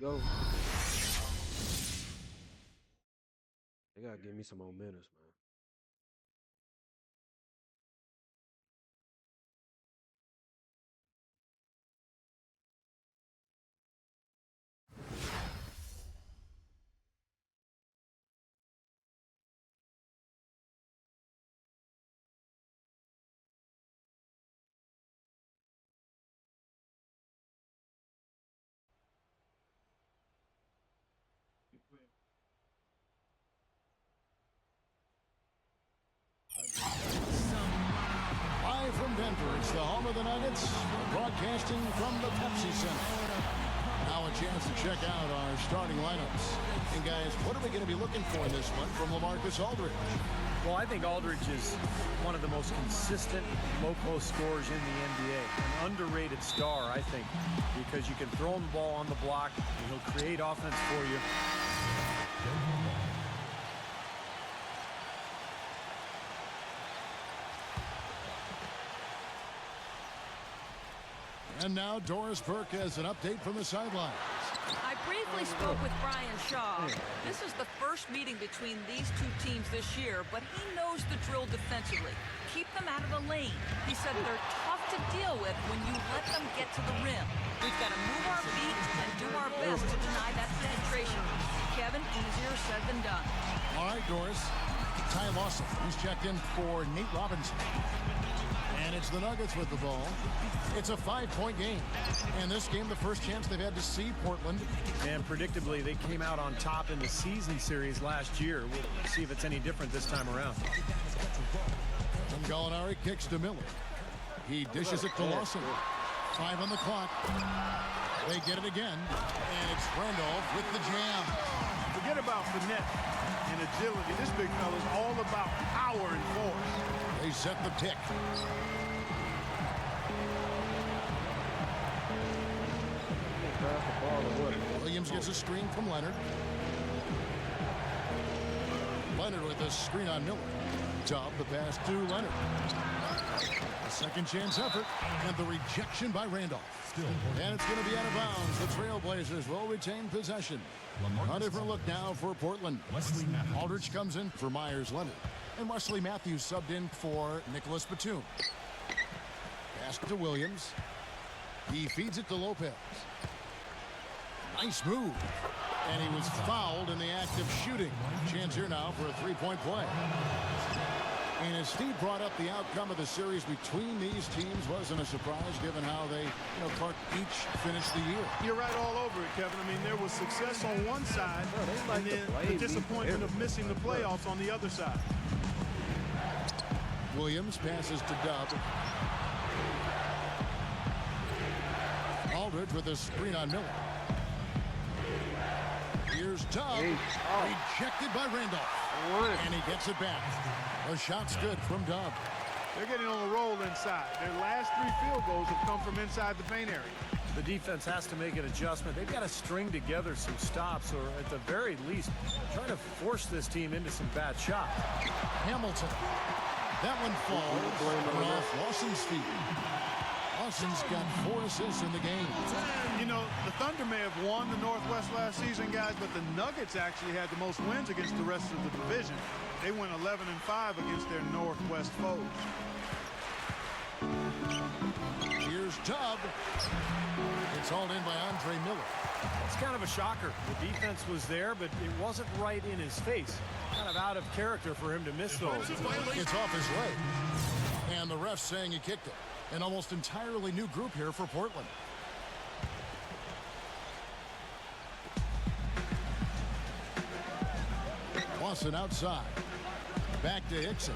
Go. They gotta give me some more minutes, man. Live from Denver, it's the home of the Nuggets, broadcasting from the Pepsi Center. Now a chance to check out our starting lineups. And guys, what are we going to be looking for in this one from LaMarcus Aldridge? Well, I think Aldridge is one of the most consistent low-post scorers in the NBA. An underrated star, I think, because you can throw him the ball on the block, and he'll create offense for you. And now Doris Burke has an update from the sidelines. I briefly spoke with Brian Shaw. This is the first meeting between these two teams this year, but he knows the drill defensively. Keep them out of the lane. He said they're tough to deal with when you let them get to the rim. We've got to move our feet and do our best to deny that penetration. Kevin, easier said than done. All right, Doris. Ty Lawson, who's checked in for Nate Robinson. And it's the Nuggets with the ball. It's a 5-point game. And this game, the first chance they've had to see Portland. And predictably, they came out on top in the season series last year. We'll see if it's any different this time around. And Gallinari kicks to Miller. He dishes it to Lawson. 5 on the clock. They get it again. And it's Randolph with the jam. Forget about finesse and agility. This big fella is all about power and force. They set the pick. Williams gets a screen from Leonard. Leonard with a screen on Miller. Top the pass to Leonard. A second chance effort and the rejection by Randolph. And it's going to be out of bounds. The Trailblazers will retain possession. A different look now for Portland. Aldridge comes in for Myers Leonard. And Wesley Matthews subbed in for Nicholas Batum. Pass to Williams. He feeds it to Lopez. Nice move. And he was fouled in the act of shooting. Chance here now for a three-point play. And as Steve brought up, the outcome of the series between these teams wasn't a surprise given how they, Clark, each finished the year. You're right all over it, Kevin. I mean, there was success on one side, and then the disappointment of missing the playoffs on the other side. Williams passes to Dub. Aldridge with a screen on Miller. Here's Dub. Rejected by Randolph. And he gets it back. The shot's good from Dub. They're getting on a roll inside. Their last 3 field goals have come from inside the paint area. The defense has to make an adjustment. They've got to string together some stops, or at the very least, try to force this team into some bad shots. Hamilton. That one falls off Lawson's feet. Lawson's got 4 assists in the game. The Thunder may have won the Northwest last season, guys, but the Nuggets actually had the most wins against the rest of the division. They went 11-5 against their Northwest foes. Here's Dub. It's hauled in by Andre Miller. It's kind of a shocker. The defense was there, but it wasn't right in his face. Kind of out of character for him to miss those. It's off his leg. And the ref saying he kicked it. An almost entirely new group here for Portland. Lawson outside. Back to Hickson.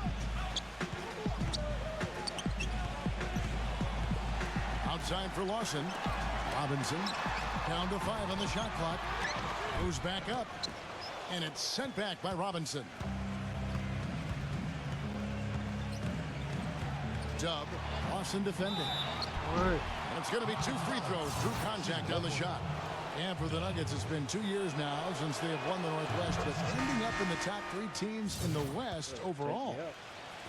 Outside for Lawson. Robinson down to 5 on the shot clock. Moves back up. And it's sent back by Robinson. Dub. Lawson defending. And it's going to be 2 free throws. True contact on the shot. And for the Nuggets, it's been 2 years now since they have won the Northwest, but ending up in the top 3 teams in the West overall.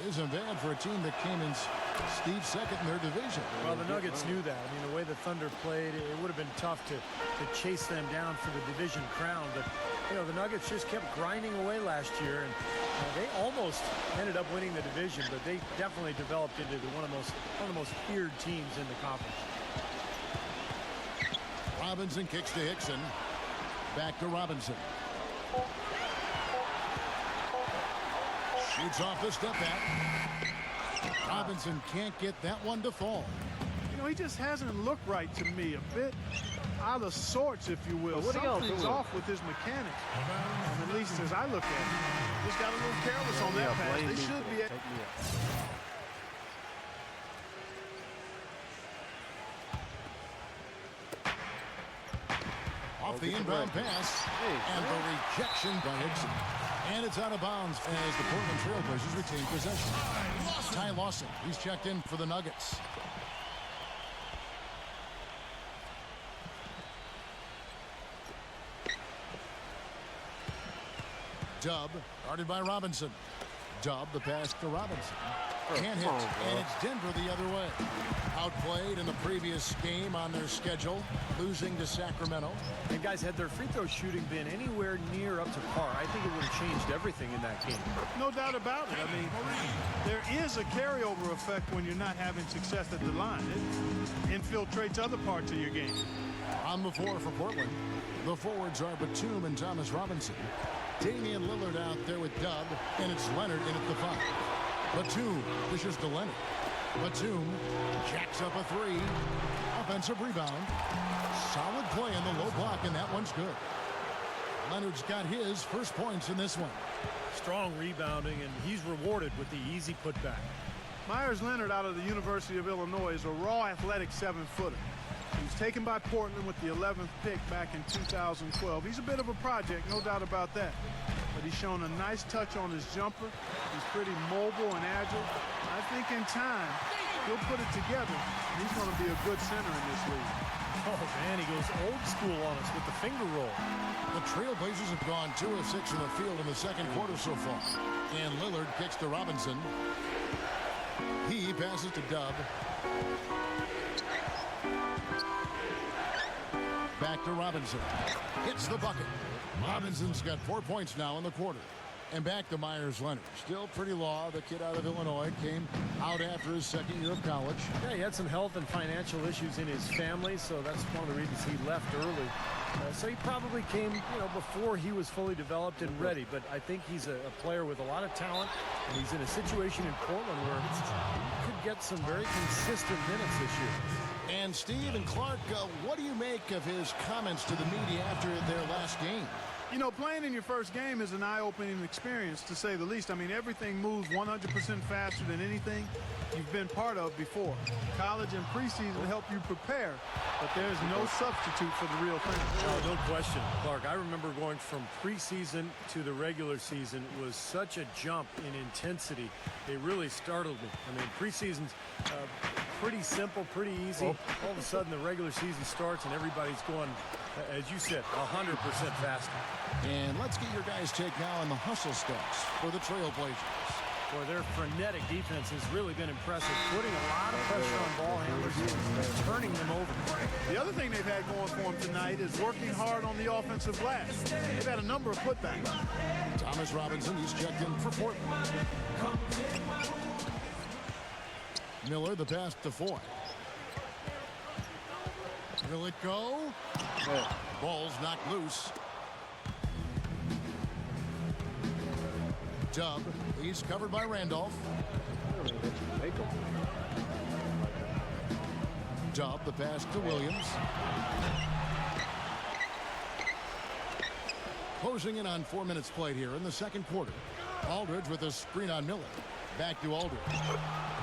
Isn't bad for a team that came in Steve second in their division. Well, the Nuggets knew that. I mean, the way the Thunder played, it would have been tough to chase them down for the division crown. But, you know, the Nuggets just kept grinding away last year, and they almost ended up winning the division, but they definitely developed into one of the most feared teams in the conference. Robinson kicks to Hickson. Back to Robinson. Shoots off the step back. Robinson can't get that one to fall. You know, he just hasn't looked right to me. A bit out of sorts, if you will. Something's off with his mechanics. At least as I look at it. Just got a little careless on that pass. They should be. Off the inbound pass. And the rejection by Hickson. And it's out of bounds as the Portland Trailblazers retain possession. Ty Lawson, he's checked in for the Nuggets. Dub, guarded by Robinson. Dub, the pass to Robinson. Can't hit, and it's Denver the other way. Outplayed in the previous game on their schedule, losing to Sacramento. And guys, had their free throw shooting been anywhere near up to par, I think it would have changed everything in that game. No doubt about it. I mean, there is a carryover effect when you're not having success at the line. It infiltrates other parts of your game. On the floor for Portland, the forwards are Batum and Thomas Robinson. Damian Lillard out there with Dub, and it's Leonard in at the 5. Batum pushes to Leonard. Batum jacks up a 3. Offensive rebound. Solid play in the low block, and that one's good. Leonard's got his first points in this one. Strong rebounding, and he's rewarded with the easy putback. Myers Leonard out of the University of Illinois is a raw athletic 7-footer. He was taken by Portland with the 11th pick back in 2012. He's a bit of a project, no doubt about that. But he's shown a nice touch on his jumper. He's pretty mobile and agile. I think in time, he'll put it together. He's going to be a good center in this league. Oh, man, he goes old school on us with the finger roll. The Trailblazers have gone 2 of 6 in the field in the second quarter so far. And Lillard kicks to Robinson. He passes to Dub. Back to Robinson. Hits the bucket. Robinson's got 4 points now in the quarter. And back to Myers Leonard. Still pretty law. The kid out of Illinois came out after his second year of college. Yeah, he had some health and financial issues in his family, so that's one of the reasons he left early. So he probably came, before he was fully developed and ready. But I think he's a player with a lot of talent, and he's in a situation in Portland where he could get some very consistent minutes this year. And Steve and Clark, what do you make of his comments to the media after their last game? You know, playing in your first game is an eye-opening experience, to say the least. I mean, everything moves 100% faster than anything you've been part of before. College and preseason help you prepare, but there's no substitute for the real thing. No question, Clark. I remember going from preseason to the regular season was such a jump in intensity. It really startled me. I mean, preseason's pretty simple, pretty easy. All of a sudden, the regular season starts, and everybody's going, as you said, 100% faster. And let's get your guys' take now on the hustle stats for the Trailblazers. Boy, their frenetic defense has really been impressive, putting a lot of pressure on ball handlers and turning them over. The other thing they've had going for them tonight is working hard on the offensive glass. They've had a number of putbacks. Thomas Robinson, he's checked in for Portland. Miller, the pass to Foy. Will it go? Ball's knocked loose. Dub, he's covered by Randolph. Dub, the pass to Williams. Closing in on 4 minutes played here in the second quarter. Aldridge with a screen on Miller. Back to Aldridge.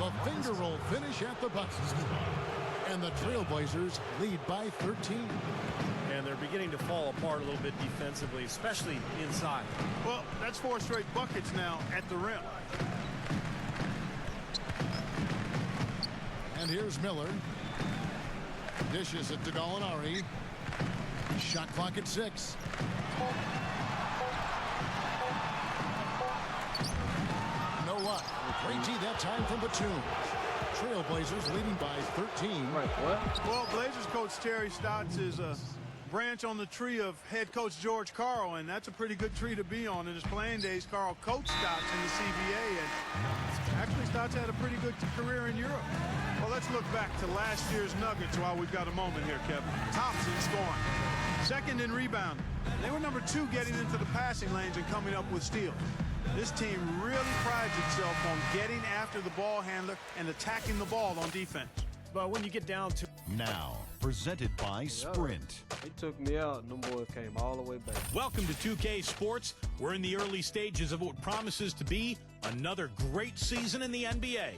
The finger roll finish at the bucket. And the Trailblazers lead by 13. And they're beginning to fall apart a little bit defensively, especially inside. Well, that's 4 straight buckets now at the rim. And here's Miller. Dishes it to Gallinari. Shot clock at 6. No luck. Great D that time from Batum. Trailblazers leading by 13. Right, what? Well, Blazers coach Terry Stotts is a branch on the tree of head coach George Karl, and that's a pretty good tree to be on. In his playing days, Karl coached Stotts in the CBA, and actually Stotts had a pretty good career in Europe. Well, let's look back to last year's Nuggets while we've got a moment here, Kevin. Thompson scoring. Second in rebounding. They were number 2 getting into the passing lanes and coming up with steals. This team really prides itself on getting after the ball handler and attacking the ball on defense. But when you get down to Now, presented by Sprint. They took me out, and them boys came all the way back. Welcome to 2K Sports. We're in the early stages of what promises to be another great season in the NBA.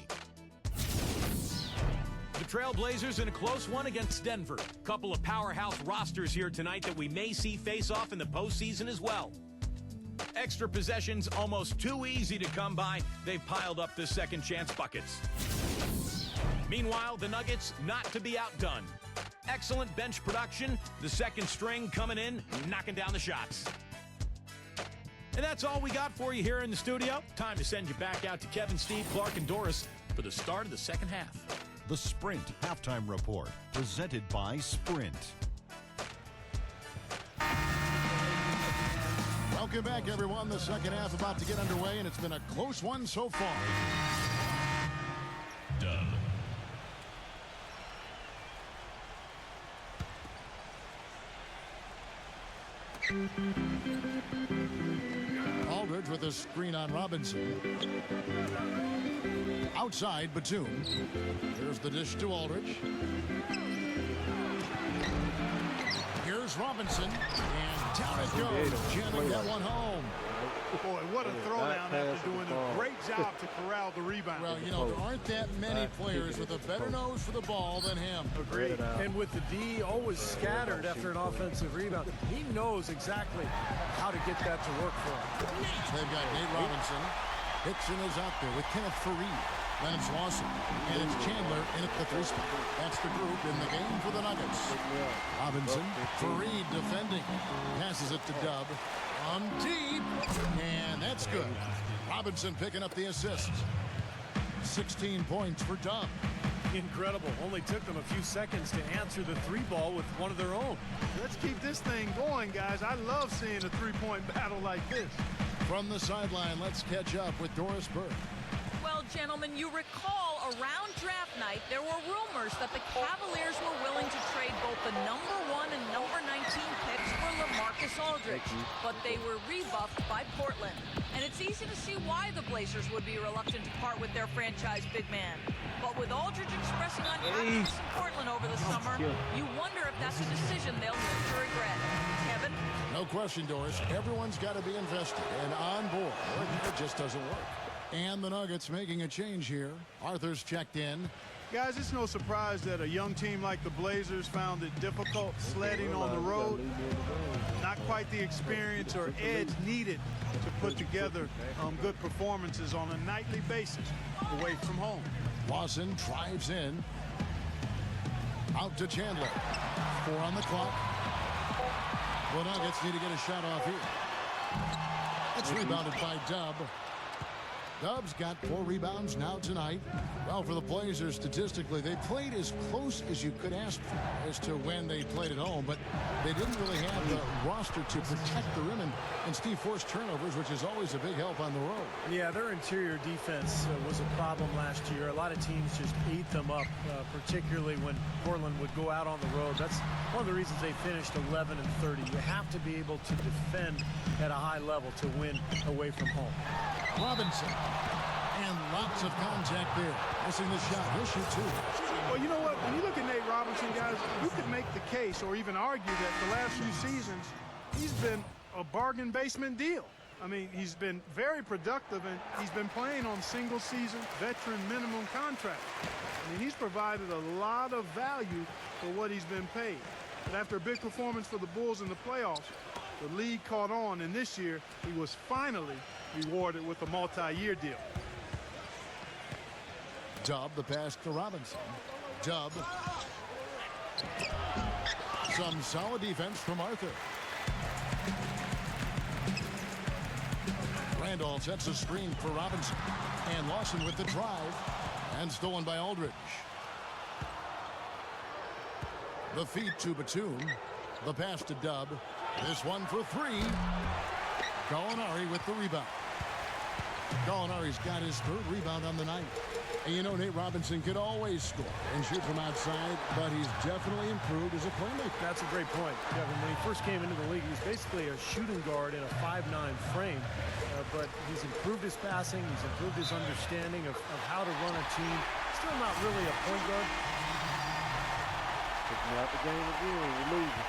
The Trailblazers in a close one against Denver. Couple of powerhouse rosters here tonight that we may see face off in the postseason as well. Extra possessions almost too easy to come by. They've piled up the second chance buckets. Meanwhile, the Nuggets not to be outdone. Excellent bench production. The second string coming in, knocking down the shots. And that's all we got for you here in the studio. Time to send you back out to Kevin, Steve, Clark, and Doris for the start of the second half. The Sprint Halftime Report, presented by Sprint. Welcome back, everyone. The second half about to get underway, and it's been a close one so far. Done. Aldridge with a screen on Robinson. Outside, Batum. Here's the dish to Aldridge. Here's Robinson. And down it goes. Jamming that one home. Boy, what a throwdown after doing a great job to corral the rebound. Well, you know, there aren't that many players with a better nose for the ball than him. Agreed. and with the D always scattered after an offensive rebound, he knows exactly how to get that to work for him. They've got Nate Robinson. Hickson is out there with Kenneth Fareed. Then it's Lawson. And it's Chandler in at the 3 spot. That's the group in the game for the Nuggets. Robinson, Fareed defending. Passes it to Dub. On deep. And that's good. Robinson picking up the assist. 16 points for Dub. Incredible. Only took them a few seconds to answer the 3-ball with one of their own. Let's keep this thing going, guys. I love seeing a three-point battle like this. From the sideline, let's catch up with Doris Burke. Well, gentlemen, you recall around draft night, there were rumors that the Cavaliers were willing to trade both the number 1 and number 19 picks for LaMarcus Aldridge, but they were rebuffed by Portland. And it's easy to see why the Blazers would be reluctant to part with their franchise big man. But with Aldridge expressing unhappiness in Portland over the summer, you wonder if that's a decision they'll live to regret. Kevin? No question, Doris. Everyone's got to be invested and on board. It just doesn't work. And the Nuggets making a change here. Arthur's checked in. Guys, it's no surprise that a young team like the Blazers found it difficult sledding on the road. Not quite the experience or edge needed to put together good performances on a nightly basis away from home. Lawson drives in. Out to Chandler. 4 on the clock. The Nuggets need to get a shot off here. It's rebounded by Dub. Dub's got 4 rebounds now tonight. Well, for the Blazers, statistically, they played as close as you could ask for as to when they played at home, but they didn't really have the roster to protect the rim, and Steve forced turnovers, which is always a big help on the road. Yeah, their interior defense was a problem last year. A lot of teams just ate them up, particularly when Portland would go out on the road. That's one of the reasons they finished 11 and 30. You have to be able to defend at a high level to win away from home. Robinson. And lots of contact there. Missing the shot. He'll shoot 2. Well, you know what? When you look at Nate Robinson, guys, you could make the case or even argue that the last few seasons, he's been a bargain basement deal. I mean, he's been very productive, and he's been playing on single-season veteran minimum contracts. I mean, he's provided a lot of value for what he's been paid. But after a big performance for the Bulls in the playoffs, the league caught on, and this year he was finally rewarded with a multi-year deal. Dub, the pass to Robinson. Dub. Some solid defense from Arthur. Randolph sets a screen for Robinson. And Lawson with the drive. And stolen by Aldridge. The feed to Batum. The pass to Dub. This one for three. Gallinari with the rebound. Gallinari's got his third rebound on the night. And you know, Nate Robinson could always score and shoot from outside, but he's definitely improved as a playmaker. That's a great point, Kevin. When he first came into the league, he was basically a shooting guard in a 5'9" frame, but he's improved his passing, he's improved his understanding of how to run a team. Still not really a point guard. Taking out the game again, we're losing.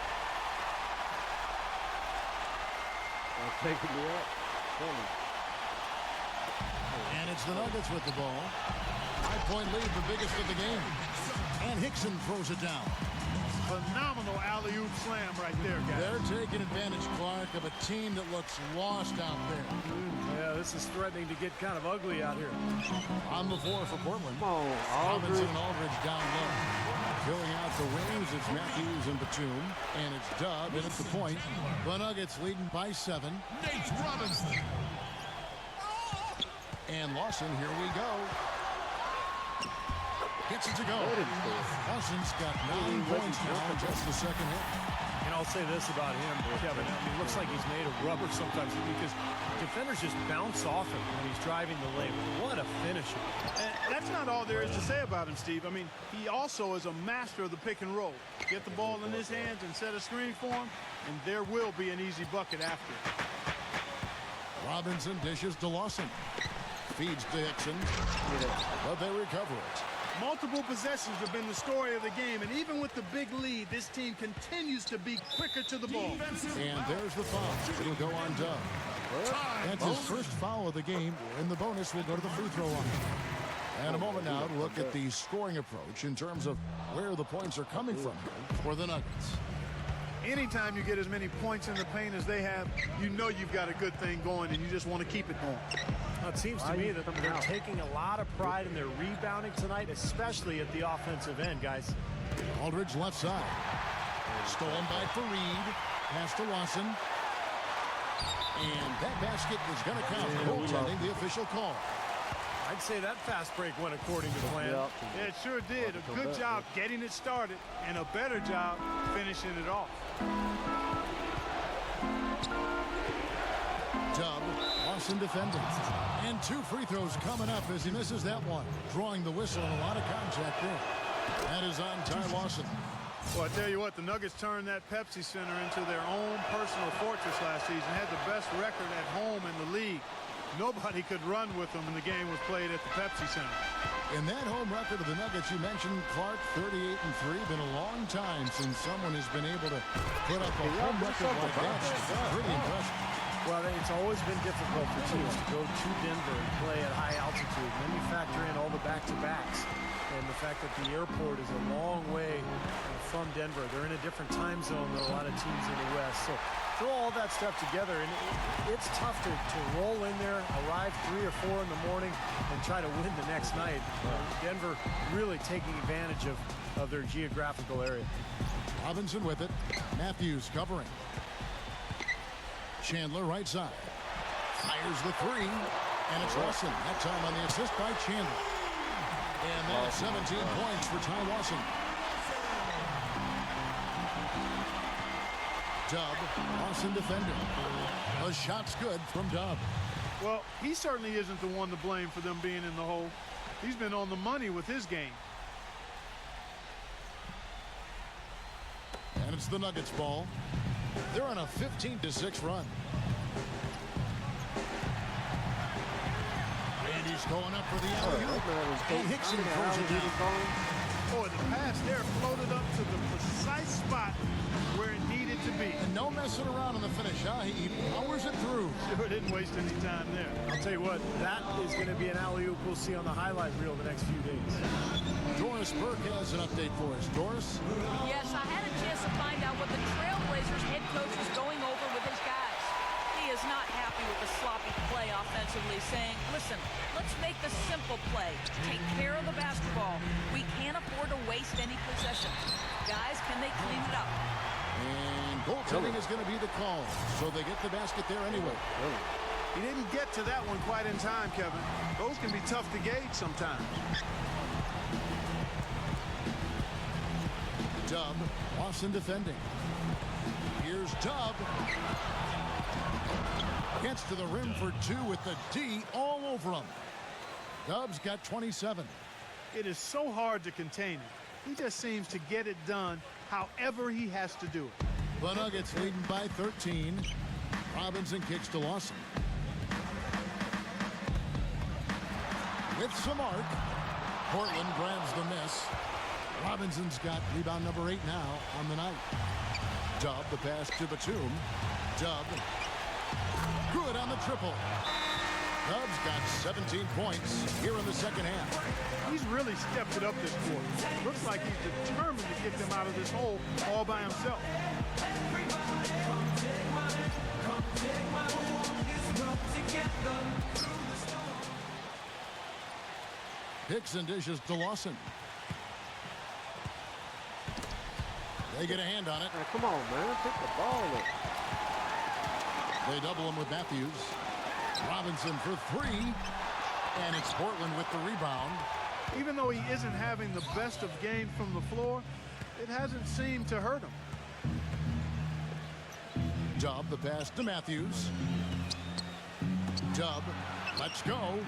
Taking me up. And it's the Nuggets with the ball. 5-point lead, the biggest of the game. And Hickson throws it down. Phenomenal alley-oop slam right there, guys. They're taking advantage, Clark, of a team that looks lost out there. Yeah, this is threatening to get kind of ugly out here. On the floor for Portland. Come on, Robinson and Aldridge down low. Filling out the wings, it's Matthews and Batum. And it's Dub in at the point. The Nuggets leading by 7. Nate Robinson. And Lawson, here we go. Gets it to go. Lawson's got 9 points now in just the second hit. And I'll say this about him, Kevin. I mean, it looks like he's made of rubber sometimes because defenders just bounce off him when he's driving the lane. What a finisher. And that's not all there is to say about him, Steve. I mean, he also is a master of the pick and roll. Get the ball in his hands and set a screen for him, and there will be an easy bucket after. Robinson dishes to Lawson. Feeds to Hickson, but they recover it. Multiple possessions have been the story of the game, and even with the big lead, this team continues to be quicker to the ball. And there's the foul. It'll go on Dub. That's his first foul of the game, and the bonus will go to the free throw line. And a moment now to look at the scoring approach in terms of where the points are coming from for the Nuggets. Anytime you get as many points in the paint as they have, you know you've got a good thing going, and you just want to keep it going. Well, it seems to me that they're taking a lot of pride in their rebounding tonight, especially at the offensive end, guys. Aldridge left side. Stolen by Fareed. Pass to Lawson. And that basket is going to count. Goaltending, the official call. I'd say that fast break went according to plan. Yeah, it sure did. A good job getting it started, and a better job finishing it off. Dub, Lawson defending. And 2 free throws coming up as he misses that one. Drawing the whistle and a lot of contact there. That is on Ty Lawson. Well, I tell you what, the Nuggets turned that Pepsi Center into their own personal fortress last season. Had the best record at home in the league. Nobody could run with them when the game was played at the Pepsi Center. In that home record of the Nuggets, you mentioned Clark, 38-3. Been a long time since someone has been able to put up a home record like that. Pretty impressive. Well, it's always been difficult for teams to go to Denver and play at high altitude. And then you factor in all the back-to-backs and the fact that the airport is a long way from Denver. They're in a different time zone than a lot of teams in the West. So throw all that stuff together, and it's tough to roll in there, arrive 3 or 4 in the morning, and try to win the next night. Denver really taking advantage of their geographical area. Robinson with it. Matthews covering. Chandler right side. Fires the 3. And it's Lawson. That time on the assist by Chandler. And that's 17 points for Ty Lawson. Dub, Lawson defending. The shot's good from Dub. Well, he certainly isn't the one to blame for them being in the hole. He's been on the money with his game. And it's the Nuggets ball. They're on a 15-6 run. And he's going up for the alley-oop. And Hickson throws it down. Boy, the pass there floated up to the precise spot where it needed to be. And no messing around on the finish, huh? He powers it through. Sure didn't waste any time there. I'll tell you what, that is going to be an alley-oop we'll see on the highlight reel the next few days. Doris Burke has an update for us. Doris? Yes, I had a chance to find out what the Trailblazers head coach is going over with his guys. He is not happy with the sloppy play offensively, saying, listen, let's make the simple play. Take care of the basketball. We can't afford to waste any possessions. Guys, can they clean it up? And goaltending is going to be the call. So they get the basket there anyway. He didn't get to that one quite in time, Kevin. Those can be tough to gauge sometimes. Dub, Lawson defending. Here's Dub. Gets to the rim for two with the D all over him. Dub's got 27. It is so hard to contain him. He just seems to get it done however he has to do it. The Nuggets leading by 13. Robinson kicks to Lawson. With some arc. Portland grabs the miss. Robinson's got rebound number 8 now on the night. Dub, the pass to Batum. Dub. Good on the triple. Dub's got 17 points here in the second half. He's really stepped it up this quarter. Looks like he's determined to get them out of this hole all by himself. Picks and dishes to Lawson. They get a hand on it. Man, come on, man. Pick the ball up. They double him with Matthews. Robinson for three. And it's Portland with the rebound. Even though he isn't having the best of games from the floor, it hasn't seemed to hurt him. Dub, the pass to Matthews. Dub, let's go.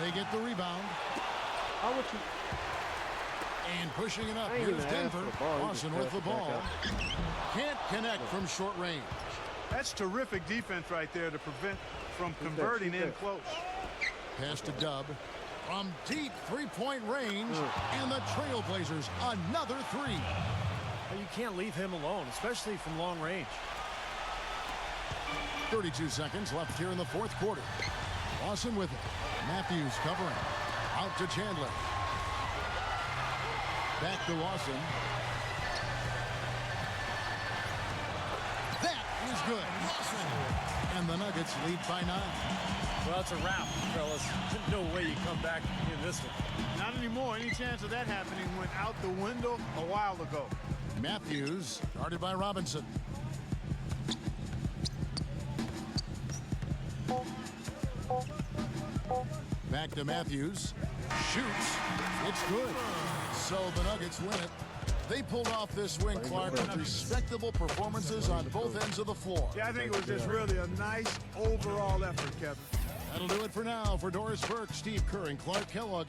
They get the rebound. How would you? And pushing it up. I ain't Here's even asked Denver. for the ball. He Lawson just with the passed it back ball. Can't connect from short range. That's terrific defense right there to prevent from converting in close. Pass to Dub. From deep three-point range. And the Trailblazers another three. You can't leave him alone, especially from long range. 32 seconds left here in the fourth quarter. Lawson with it. Matthews covering. Out to Chandler. Back to Lawson. That is good. And the Nuggets lead by 9. Well, it's a wrap, fellas. No way you come back in this one. Not anymore. Any chance of that happening went out the window a while ago. Matthews guarded by Robinson. Back to Matthews. Shoots. It's good. So the Nuggets win it. They pulled off this win, Clark, with respectable performances on both ends of the floor. Yeah, I think it was just really a nice overall effort, Kevin. That'll do it for now. For Doris Burke, Steve Kerr, and Clark Kellogg.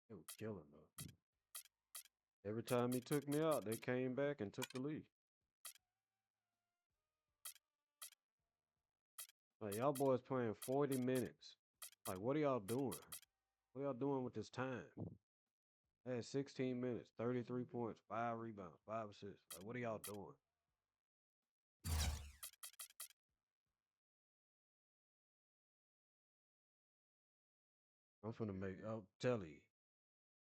They were killing though. Every time he took me out, they came back and took the lead. Like, y'all boys playing 40 minutes. Like, what are y'all doing? What are y'all doing with this time? I had 16 minutes, 33 points, 5 rebounds, 5 assists. Like, what are y'all doing? I'm finna I'll tell you.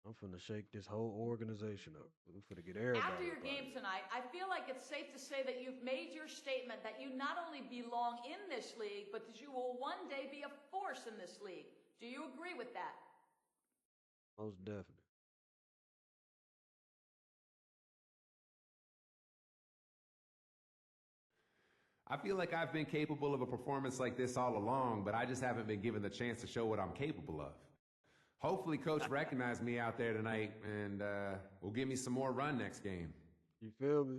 I'm finna shake this whole organization up. We're finna get everybody. After your game tonight, I feel like it's safe to say that you've made your statement that you not only belong in this league, but that you will one day be a force in this league. Do you agree with that? Most definitely. I feel like I've been capable of a performance like this all along, but I just haven't been given the chance to show what I'm capable of. Hopefully, Coach recognized me out there tonight and will give me some more run next game. You feel me?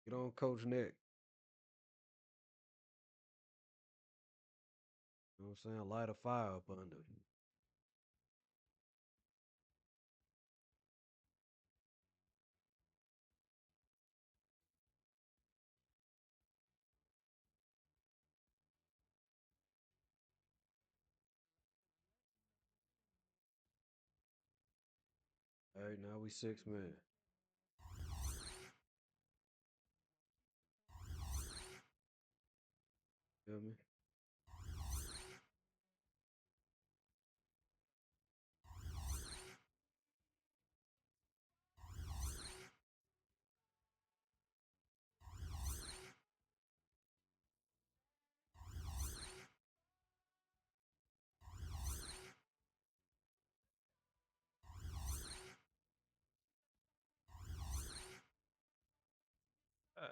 Get on Coach neck. You know what I'm saying? Light a fire up under him. All right, now we 6 men. Feel me?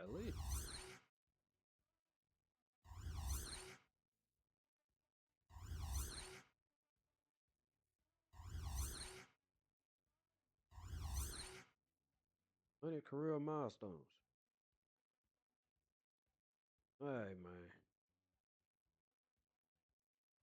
Golly. Many career milestones. Hey, man.